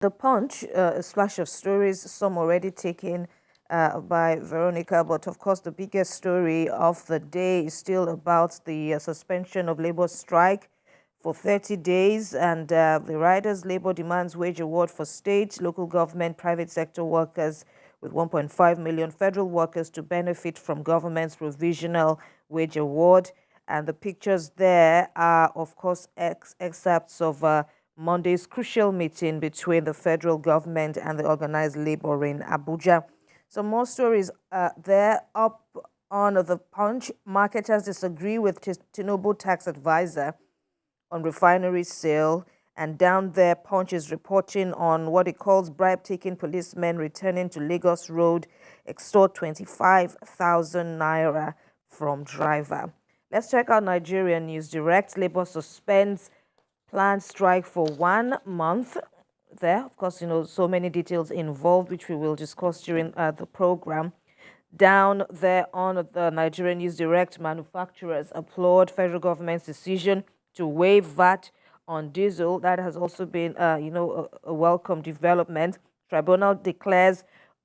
The Punch, a splash of stories, some already taken by Veronica, but of course the biggest story of the day is still about the suspension of labor strike for 30 days, and the riders' labor demands wage award for state, local government, private sector workers, with 1.5 million federal workers to benefit from government's provisional wage award. And the pictures there are, of course, excerpts of Monday's crucial meeting between the federal government and the organized labor in Abuja. Some more stories there up on the Punch. Marketers disagree with Tinubu tax advisor on refinery sale. And down there, Punch is reporting on what it calls bribe-taking policemen returning to Lagos Road, extort 25,000 naira from driver. Let's check out Nigerian News Direct. Labour suspends planned strike for 1 month. There, of course, so many details involved, which we will discuss during the program. Down there on the Nigerian News Direct, manufacturers applaud federal government's decision to waive VAT on diesel. That has also been, a welcome development. Tribunal declares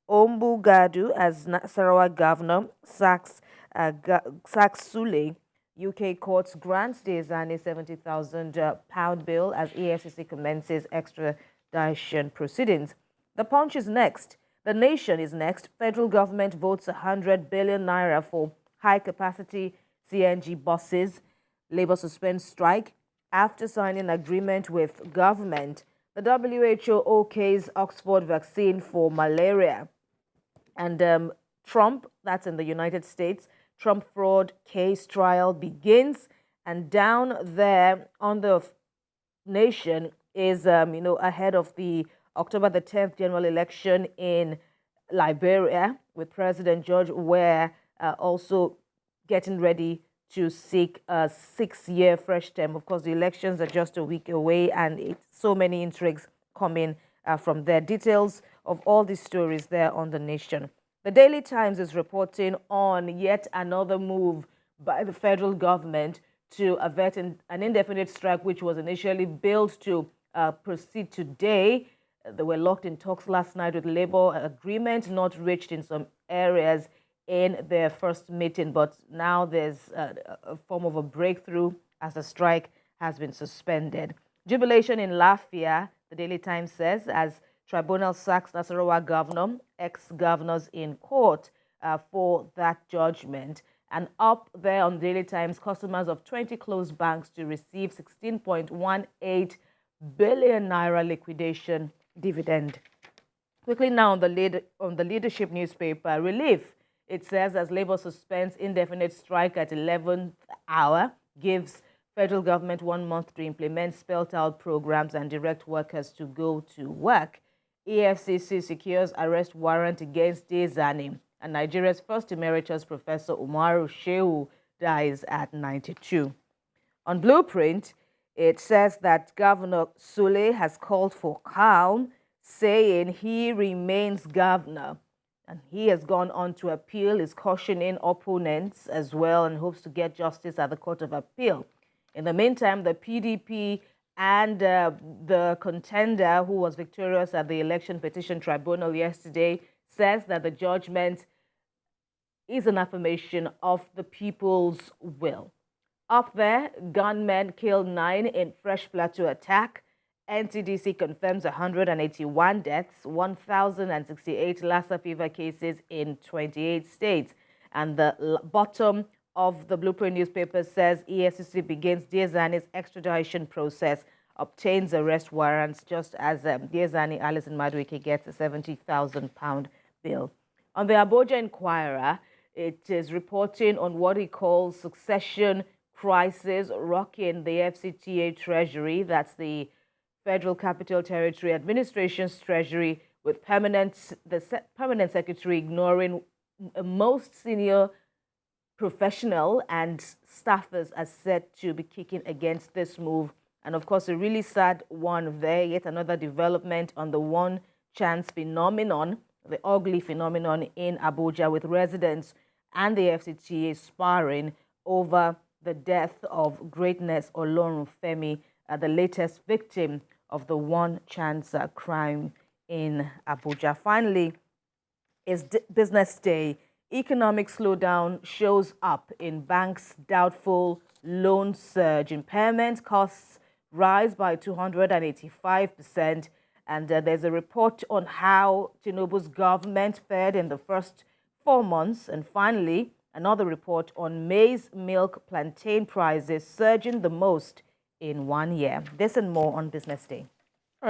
Ombugadu as Nasarawa governor, sacks Sule. UK courts grants Diezani £70,000 bail as EFCC commences extradition proceedings. The Punch is next. The Nation is next. Federal government votes 100 billion naira for high-capacity CNG buses. Labour suspends strike after signing agreement with government. The WHO okays Oxford vaccine for malaria. And Trump, that's in the United States, Trump fraud case trial begins. And down there on the Nation is, ahead of the October the 10th general election in Liberia, with President George Weah also getting ready to seek a 6-year fresh term. Of course, the elections are just a week away, and so many intrigues coming from there. Details of all these stories there on the Nation. The Daily Times is reporting on yet another move by the federal government to avert an indefinite strike, which was initially billed to proceed today. They were locked in talks last night with labor agreement not reached in some areas in their first meeting, but now there's a form of a breakthrough as the strike has been suspended. Jubilation in Lafia, the Daily Times says, as tribunal sacks Nasarawa governor, ex-governors in court for that judgment. And up there on Daily Times, customers of 20 closed banks to receive 16.18 billion naira liquidation dividend. Quickly now on the leadership newspaper, Relief. It says as Labour suspends indefinite strike at 11th hour, gives federal government 1 month to implement spelt-out programs and direct workers to go to work. EFCC secures arrest warrant against Diezani, and Nigeria's first emeritus Professor Umaru Shehu dies at 92. On Blueprint, it says that Governor Sule has called for calm, saying he remains governor. And he has gone on to appeal, is cautioning opponents as well, and hopes to get justice at the Court of Appeal. In the meantime, the PDP and the contender who was victorious at the Election Petition Tribunal yesterday says that the judgment is an affirmation of the people's will. Up there, gunmen killed 9 in Fresh Plateau attack. NCDC confirms 181 deaths, 1,068 Lassa fever cases in 28 states. And the bottom of the Blueprint newspaper says EFCC begins Diezani's extradition process, obtains arrest warrants, just as Diezani Alison Madueke gets a £70,000 bill. On the Abuja Inquirer, it is reporting on what he calls succession crisis rocking the FCTA Treasury. That's the Federal Capital Territory Administration's Treasury, with the permanent secretary ignoring most senior professional and staffers are said to be kicking against this move. And of course, a really sad one there, yet another development on the one chance phenomenon, the ugly phenomenon in Abuja, with residents and the FCTA sparring over the death of Greatness Olorunfemi, the latest victim of the one chance crime in Abuja. Finally, is Business Day. Economic slowdown shows up in banks' doubtful loan surge. Impairment costs rise by 285%. And there's a report on how Tinubu's government fared in the first 4 months. And finally, another report on maize, milk, plantain prices surging the most in 1 year. This and more on Business Day.